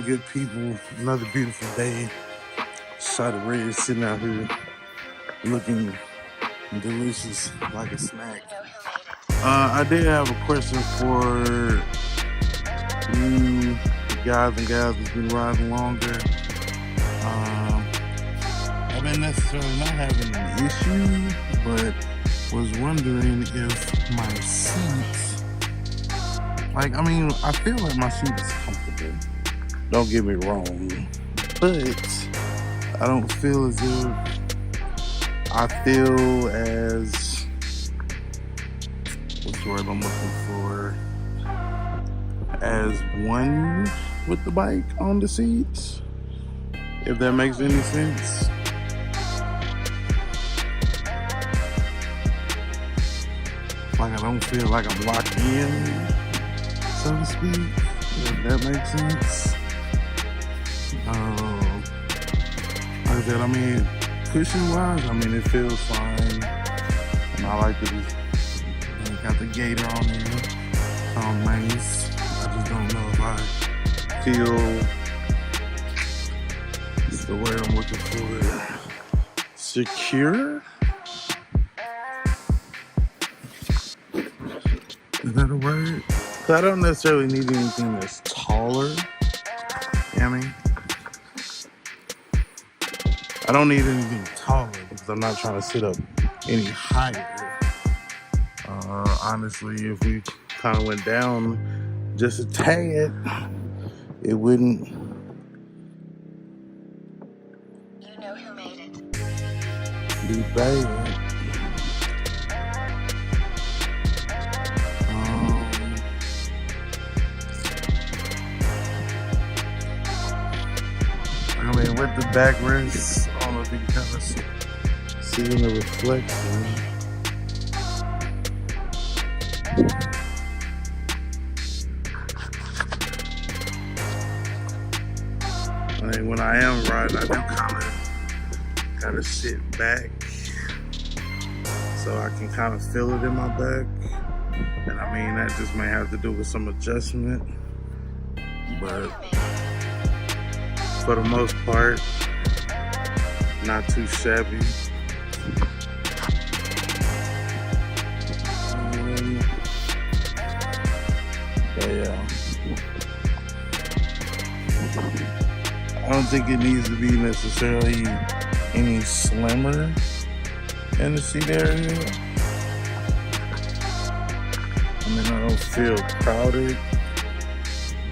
good people? Another beautiful day. Shot of red sitting out here looking delicious like a snack. I did have a question for you guys and gals that's been riding longer. I've been necessarily not having an issue, but was wondering if my seats, I feel like my seat is comfortable. Don't get me wrong, but I don't feel as if I feel as, what's the word I'm looking for, as one with the bike on the seats, if that makes any sense. Like I don't feel like I'm locked in, so to speak, if that makes sense. Like I said, cushion wise, it feels fine. And I like that it's got the gator on there. Sounds nice. I just don't know if I feel, what's the word I'm looking for, secure? Is that a word? So I don't necessarily need anything that's taller. You know what I mean? I don't need anything taller because I'm not trying to sit up any higher. Honestly, if we kind of went down just a tad, it wouldn't. You know who made it. Be bad. With the backrest, I don't know if you can kind of see in the reflection. When I am riding, I do kind of sit back, so I can kind of feel it in my back. And that just may have to do with some adjustment, but for the most part, not too shabby. But yeah, I don't think it needs to be necessarily any slimmer in the seat area. I don't feel crowded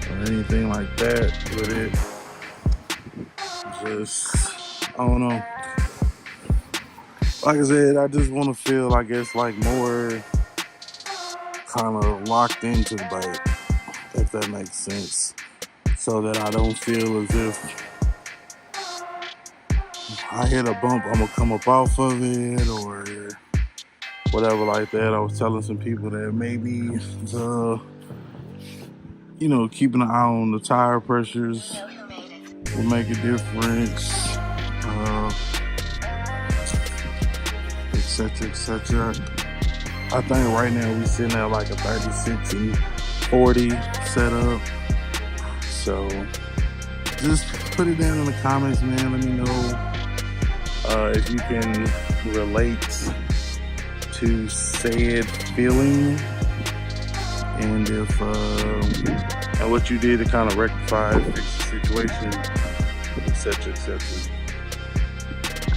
or anything like that with it. I don't know. Like I said, I just want to feel, more kind of locked into the bike, if that makes sense. So that I don't feel as if I hit a bump, I'm going to come up off of it or whatever like that. I was telling some people that maybe keeping an eye on the tire pressures will make a difference, etc. I think right now we're sitting at like a 36 and 40 setup. So just put it down in the comments, man. Let me know if you can relate to said feeling, and if and what you did to kind of rectify, fix the situation, etc.